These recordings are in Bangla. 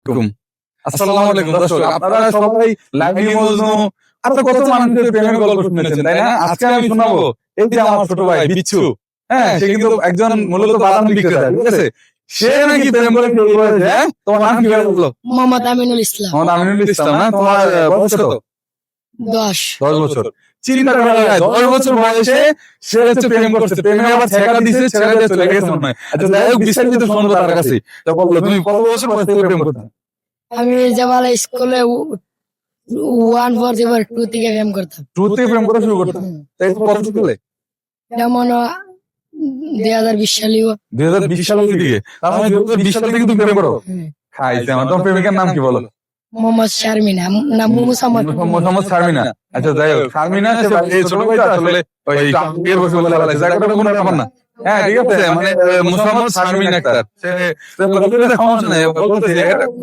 আলাইকুম। আসসালামু আলাইকুম দর্শক, আপনারা সবাই লাইলি মজনু আর কত মানুষের প্রেমের গল্প শুনেছেন, তাই না? আজকে আমি শোনাবো এই যে আমার ছোট ভাই বিচ্ছু। হ্যাঁ, সে কিন্তু একজন মূলত বাদাম বিক্রেতা, ঠিক আছে? সে নাকি প্রেম করে বিয়ে করেছে। হ্যাঁ, তোমার নাম কি বললো? মোহাম্মদ আমিনুল ইসলাম। মোহাম্মদ আমিনুল ইসলাম না? তোমার বয়স কত? 10। 10 বছর। চিন্তা করা যায় 10 বছর বয়সে সে হচ্ছে প্রেম করছে, প্রেমে আবার ছেঁকা দিছে, ছেড়ে দিয়ে চলে গেছে মনে হয়। আচ্ছা যাই হোক, বিস্তারিত শুনবো তার কাছে। তো বললো তুমি কত বছর বয়স থেকে প্রেম করতে? আমি যেমন স্কুলে 1 পড়তে 2 থেকে প্রেম করতাম। 2 থেকে প্রেম করা শুরু করতে? তাই কত সালে? যেমন 2020 সালেও। 2020 সালের দিকে? তার মানে 2020 সাল থেকে তুমি প্রেম করো? খাইছে আমার। তোমার প্রেমিকার নাম কি বলো? মোহাম্মদ শারমিনা, না মোহাম্মদ শারমিনা। আচ্ছা যাই হোক, শারমিনা এই ছোট ভাই তো আসলে ওই বিয়ের বসে বলে ফেলাইছে, জায়গাটা কোনো ব্যাপার না। হ্যাঁ ঠিক আছে, মানে মোহাম্মদ শারমিন আক্তার সমস্যা নাই, বলতেছি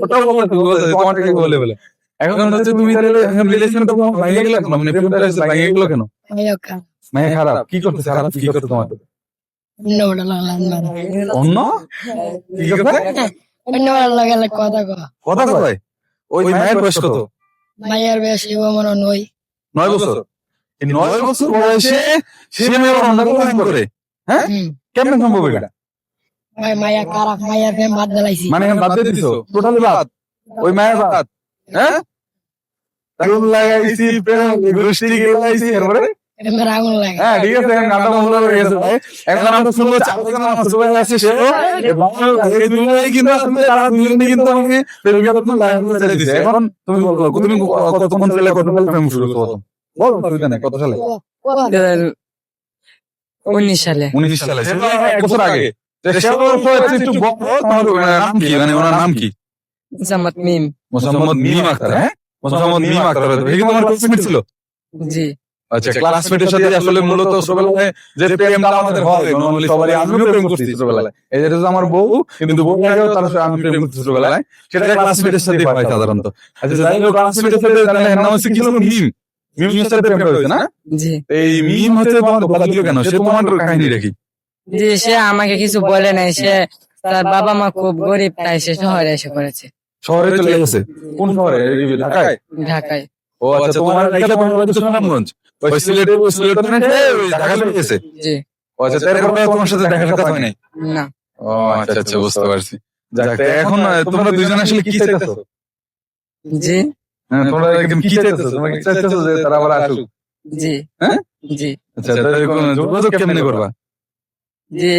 ওটাও বলতেছি তোমাকে বলে বলে। এখন হচ্ছে তুমি রিলেশন তো ভাঙিয়ে গেলে কেন? মানে প্রেমটা ভাঙিয়ে গেলো কেন? মেয়ে খারাপ কি করতেছে? খারাপ কি করতে তোমার? অন্য কি করতে? কথা কয়? ওই মায়ের বয়স কত? মায়ের বয়স মনে 9 বছর। এই 9 বছর বয়সে সে মেয়ের অন্য প্রেম করে? হ্যাঁ, কেমন সম্ভব এটা? মায়া খারাপ, মায়ের প্রেম বাদ দিলাইছি। মানে বাদ দিয়ে দিছো টোটালি বাদ? ওই মায়ের বাদ? হ্যাঁ, আগুন লাগাইছি প্রেম গোষ্ঠী গেলাইছি এরপরে? আগুন লাগে। হ্যাঁ ঠিক আছে, গানটা বন্ধ হয়ে গেছে ভাই। এখন আমরা শুনবো চারজন আমার সবাই আছে, সে এই দুজনেই কিন্তু আসলে তারা দুজনেই কিন্তু আমাকে প্রেমিকা লাইন ছেড়ে দিছে। এখন তুমি বলো তুমি কতক্ষণ ছেলে কত সালে প্রেম শুরু করছো? বলো অসুবিধা নেই, কত সালে? 19 সালে। 19 সালে, সেটা 1 বছর আগে। সে অবশ্য একটু বড়। তোমার নাম কি, মানে ওনার নাম কি? মোহাম্মদ মিম। মোহাম্মদ মিম আক্তার। হ্যাঁ, মোহাম্মদ মিম আক্তার। এই কিন্তু আমার ক্লাসমেট ছিল। জি। আচ্ছা, ক্লাসমেটের সাথে আসলে মূলত ছোটবেলায় যে প্রেমটা আমাদের হয় নরমালি সবারই, আমিও প্রেম করছি ছোটবেলায়। এই যে আমার বউ, কিন্তু বউ আগেও তার সাথে আমি প্রেম করছি ছোটবেলায়, সেটা ক্লাসমেটের সাথে হয় সাধারণত। আচ্ছা যাই হোক, ক্লাসমেটের সাথে তাহলে নাম হচ্ছে কি ছিল? মিম। মিমের সাথে প্রেমটা হয়েছে না? জি। এই মিম হচ্ছে তোমার কথা দিল কেন? সে তোমার কাহিনী রাখি। জি, সে আমাকে কিছু বলে নাই। সে তার বাবা মা খুব গরিব, তাই সে শহরে এসে করেছে। শহরে চলে গেছে? কোন শহরে? ঢাকায়? ঢাকায়। ও আচ্ছা, তোমার সুনামগঞ্জ, ওই সিলেট ঢাকা চলে গেছে? জি। ও আচ্ছা, তারপরে তোমার সাথে দেখা সাক্ষাৎ হয় নাই? না। ও আচ্ছা আচ্ছা, বুঝতে পারছি। যাক, এখন তোমরা দুইজন আসলে কি চাইতেছো? জি। হ্যাঁ, তোমরা একদম কি চাইতেছো? তোমরা কি চাইতেছো যে তারা আবার আসুক? জি। হ্যাঁ জি। আচ্ছা, তাহলে যোগাযোগ কেমনে করবা? জি,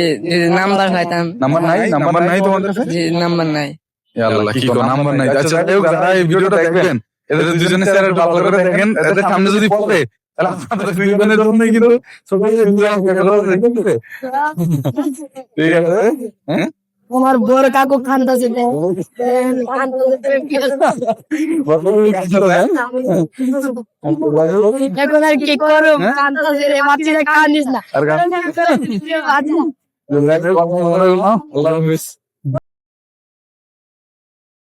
নাম্বার পাইতাম। নাম্বার নাই? নাম্বার নাই তোমাদের কাছে? জি, নাম্বার নাই। এ আল্লাহ, কি কো, নাম্বার নাই? আচ্ছা যাই হোক, যারা এই ভিডিওটা দেখবেন, এদের দুজনে শেয়ার ভালো করে দেখেন, এদের সামনে যদি পড়ে তাহলে আপনাদের দুজনের জন্যই কিন্তু সবাই ঠিক আছে। হ্যাঁ, আমার বড় কাকু খান্তাছে। এখন আর কি করো? খান্তাছে রে, বাচ্চারা কান্দিস না। আল্লাহ হাফেজ।